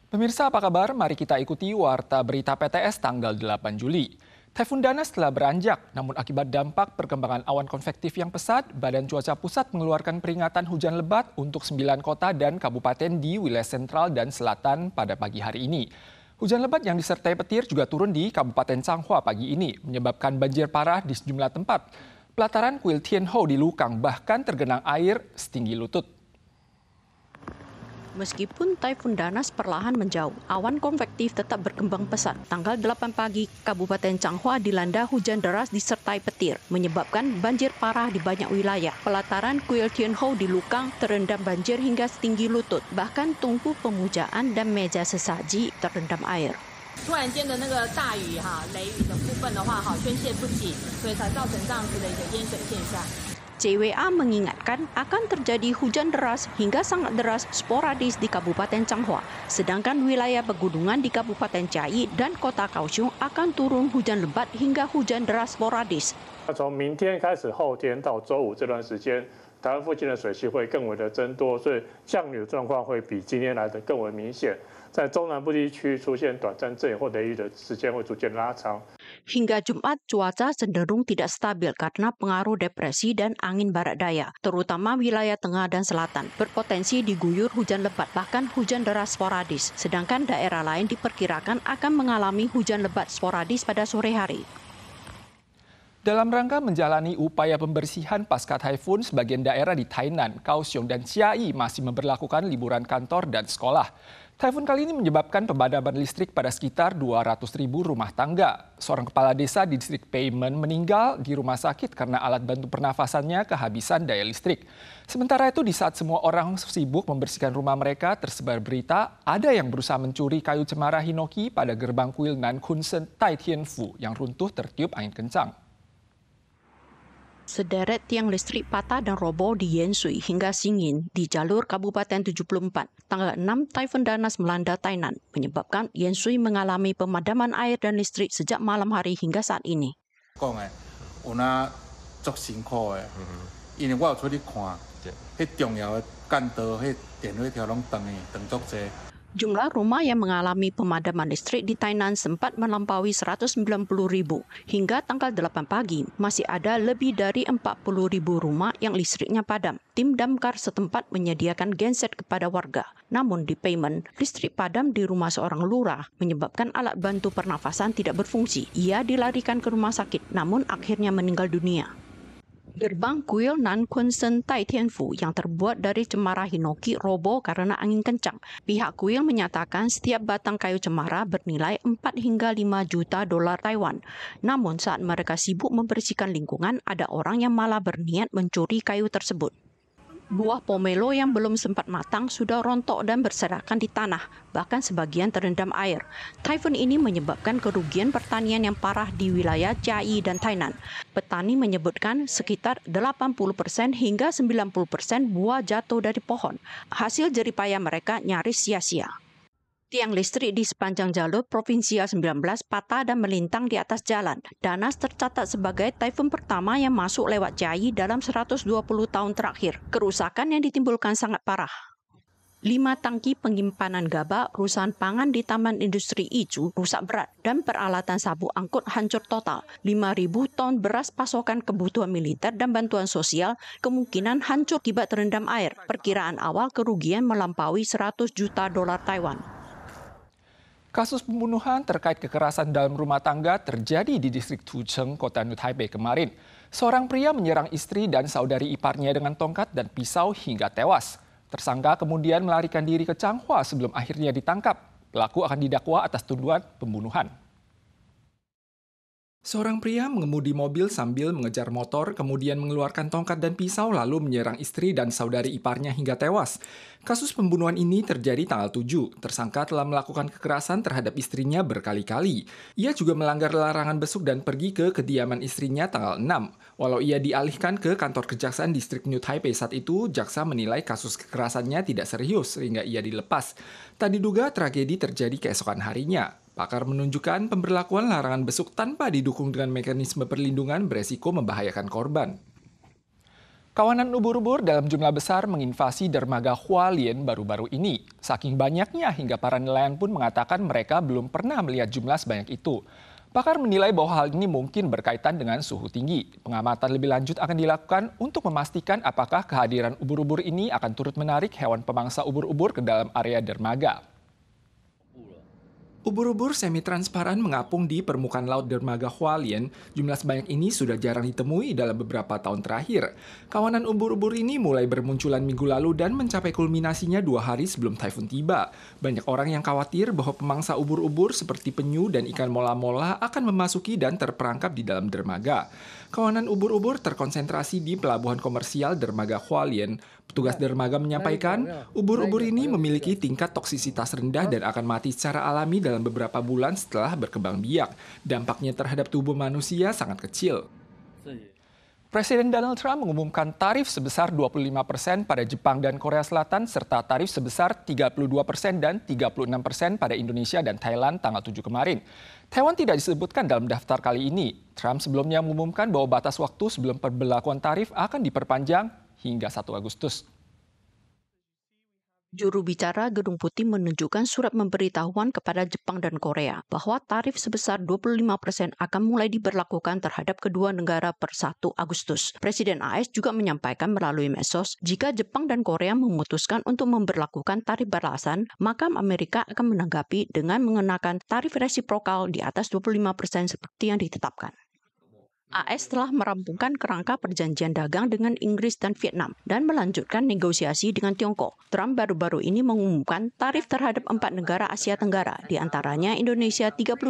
Pemirsa apa kabar? Mari kita ikuti Warta Berita PTS tanggal 8 Juli. Taifun Danas telah beranjak, namun akibat dampak perkembangan awan konvektif yang pesat, Badan Cuaca Pusat mengeluarkan peringatan hujan lebat untuk 9 kota dan kabupaten di wilayah sentral dan selatan pada pagi hari ini. Hujan lebat yang disertai petir juga turun di Kabupaten Changhua pagi ini, menyebabkan banjir parah di sejumlah tempat. Pelataran kuil Tianhou di Lukang bahkan tergenang air setinggi lutut. Meskipun Taifun Danas perlahan menjauh, awan konvektif tetap berkembang pesat. Tanggal 8 pagi, Kabupaten Changhua dilanda hujan deras disertai petir, menyebabkan banjir parah di banyak wilayah. Pelataran kuil Tianhou di Lukang terendam banjir hingga setinggi lutut. Bahkan tungku pemujaan dan meja sesaji terendam air. 突然间的那个大雨雷雨的部分的话宣泄不及，所以才造成这样子的一个淹水现象。 CWA mengingatkan akan terjadi hujan deras hingga sangat deras sporadis di Kabupaten Changhua, sedangkan wilayah pegunungan di Kabupaten Chiayi dan Kota Kaohsiung akan turun hujan lebat hingga hujan deras sporadis. 从明天开始，后天到周五这段时间，台湾附近的水汽会更为的增多，所以降雨的状况会比今天来的更为明显。在中南部地区出现短暂阵雨或雷雨的时间会逐渐拉长。 Hingga Jumat, cuaca cenderung tidak stabil karena pengaruh depresi dan angin barat daya, terutama wilayah tengah dan selatan, berpotensi diguyur hujan lebat, bahkan hujan deras sporadis. Sedangkan daerah lain diperkirakan akan mengalami hujan lebat sporadis pada sore hari. Dalam rangka menjalani upaya pembersihan pasca taifun, sebagian daerah di Tainan, Kaohsiung, dan Chiayi masih memberlakukan liburan kantor dan sekolah. Taifun kali ini menyebabkan pemadaman listrik pada sekitar 200.000 rumah tangga. Seorang kepala desa di distrik Peimen meninggal di rumah sakit karena alat bantu pernafasannya kehabisan daya listrik. Sementara itu, di saat semua orang sibuk membersihkan rumah mereka, tersebar berita ada yang berusaha mencuri kayu cemara hinoki pada gerbang kuil Nan Kunsen Tai Tien Fu yang runtuh tertiup angin kencang. Sederet tiang listrik patah dan roboh di Yanshui hingga Xingyin di jalur Kabupaten 74. Tanggal 6, Taifun Danas melanda Tainan, menyebabkan Yanshui mengalami pemadaman air dan listrik sejak malam hari hingga saat ini. Jumlah rumah yang mengalami pemadaman listrik di Tainan sempat melampaui 190.000. Hingga tanggal 8 pagi, masih ada lebih dari 40.000 rumah yang listriknya padam. Tim damkar setempat menyediakan genset kepada warga. Namun di Peimen, listrik padam di rumah seorang lurah menyebabkan alat bantu pernafasan tidak berfungsi. Ia dilarikan ke rumah sakit, namun akhirnya meninggal dunia. Gerbang kuil Nan Kunsen Tai Tien Fu yang terbuat dari cemara hinoki roboh karena angin kencang. Pihak kuil menyatakan setiap batang kayu cemara bernilai 4 hingga 5 juta dolar Taiwan. Namun saat mereka sibuk membersihkan lingkungan, ada orang yang malah berniat mencuri kayu tersebut. Buah pomelo yang belum sempat matang sudah rontok dan berserakan di tanah, bahkan sebagian terendam air. Taifun ini menyebabkan kerugian pertanian yang parah di wilayah Chiayi dan Tainan. Petani menyebutkan sekitar 80% hingga 90% buah jatuh dari pohon. Hasil jeripaya mereka nyaris sia-sia. Tiang listrik di sepanjang jalur Provinsial 19 patah dan melintang di atas jalan. Danas tercatat sebagai taifun pertama yang masuk lewat Chiayi dalam 120 tahun terakhir. Kerusakan yang ditimbulkan sangat parah. 5 tangki penyimpanan gabah, perusahaan pangan di Taman Industri Ichu rusak berat dan peralatan sabuk angkut hancur total. 5.000 ton beras pasokan kebutuhan militer dan bantuan sosial kemungkinan hancur akibat terendam air. Perkiraan awal kerugian melampaui 100 juta dolar Taiwan. Kasus pembunuhan terkait kekerasan dalam rumah tangga terjadi di distrik Tucheng, kota New Taipei kemarin. Seorang pria menyerang istri dan saudari iparnya dengan tongkat dan pisau hingga tewas. Tersangka kemudian melarikan diri ke Changhua sebelum akhirnya ditangkap. Pelaku akan didakwa atas tuduhan pembunuhan. Seorang pria mengemudi mobil sambil mengejar motor, kemudian mengeluarkan tongkat dan pisau lalu menyerang istri dan saudari iparnya hingga tewas. Kasus pembunuhan ini terjadi tanggal 7. Tersangka telah melakukan kekerasan terhadap istrinya berkali-kali. Ia juga melanggar larangan besuk dan pergi ke kediaman istrinya tanggal 6. Walau ia dialihkan ke kantor kejaksaan distrik New Taipei saat itu, jaksa menilai kasus kekerasannya tidak serius sehingga ia dilepas. Tak diduga tragedi terjadi keesokan harinya. Pakar menunjukkan pemberlakuan larangan besuk tanpa didukung dengan mekanisme perlindungan beresiko membahayakan korban. Kawanan ubur-ubur dalam jumlah besar menginvasi dermaga Hualien baru-baru ini. Saking banyaknya hingga para nelayan pun mengatakan mereka belum pernah melihat jumlah sebanyak itu. Pakar menilai bahwa hal ini mungkin berkaitan dengan suhu tinggi. Pengamatan lebih lanjut akan dilakukan untuk memastikan apakah kehadiran ubur-ubur ini akan turut menarik hewan pemangsa ubur-ubur ke dalam area dermaga. Ubur-ubur semi-transparan mengapung di permukaan laut dermaga Hualien. Jumlah sebanyak ini sudah jarang ditemui dalam beberapa tahun terakhir. Kawanan ubur-ubur ini mulai bermunculan minggu lalu dan mencapai kulminasinya 2 hari sebelum taifun tiba. Banyak orang yang khawatir bahwa pemangsa ubur-ubur seperti penyu dan ikan mola-mola akan memasuki dan terperangkap di dalam dermaga. Kawanan ubur-ubur terkonsentrasi di pelabuhan komersial dermaga Hualien. Petugas dermaga menyampaikan, ubur-ubur ini memiliki tingkat toksisitas rendah dan akan mati secara alami dalam beberapa bulan setelah berkembang biak. Dampaknya terhadap tubuh manusia sangat kecil. Presiden Donald Trump mengumumkan tarif sebesar 25% pada Jepang dan Korea Selatan, serta tarif sebesar 32% dan 36% pada Indonesia dan Thailand tanggal 7 kemarin. Taiwan tidak disebutkan dalam daftar kali ini. Trump sebelumnya mengumumkan bahwa batas waktu sebelum pemberlakuan tarif akan diperpanjang hingga 1 Agustus. Juru bicara Gedung Putih menunjukkan surat pemberitahuan kepada Jepang dan Korea bahwa tarif sebesar 25% akan mulai diberlakukan terhadap kedua negara per 1 Agustus. Presiden AS juga menyampaikan melalui medsos, jika Jepang dan Korea memutuskan untuk memberlakukan tarif balasan, maka Amerika akan menanggapi dengan mengenakan tarif resiprokal di atas 25% seperti yang ditetapkan. AS telah merampungkan kerangka perjanjian dagang dengan Inggris dan Vietnam dan melanjutkan negosiasi dengan Tiongkok. Trump baru-baru ini mengumumkan tarif terhadap 4 negara Asia Tenggara, di antaranya Indonesia 32%,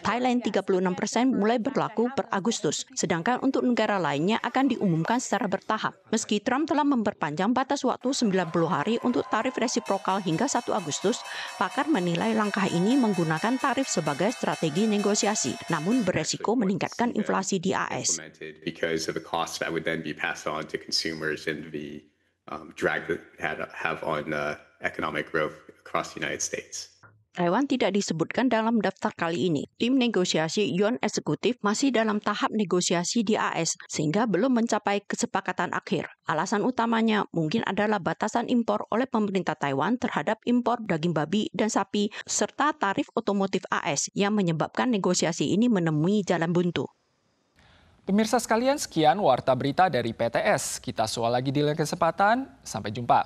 Thailand 36% mulai berlaku per Agustus, sedangkan untuk negara lainnya akan diumumkan secara bertahap. Meski Trump telah memperpanjang batas waktu 90 hari untuk tarif resiprokal hingga 1 Agustus, pakar menilai langkah ini menggunakan tarif sebagai strategi negosiasi, namun beresiko meningkatkan inflasi di AS. Because of the cost that would then be passed on to consumers and the drag that have on economic growth across the United States. Taiwan tidak disebutkan dalam daftar kali ini. Tim negosiasi Yuan Eksekutif masih dalam tahap negosiasi di AS sehingga belum mencapai kesepakatan akhir. Alasan utamanya mungkin adalah batasan impor oleh pemerintah Taiwan terhadap impor daging babi dan sapi serta tarif otomotif AS yang menyebabkan negosiasi ini menemui jalan buntu. Pemirsa sekalian, sekian Warta Berita dari PTS. Kita soal lagi di lain kesempatan. Sampai jumpa.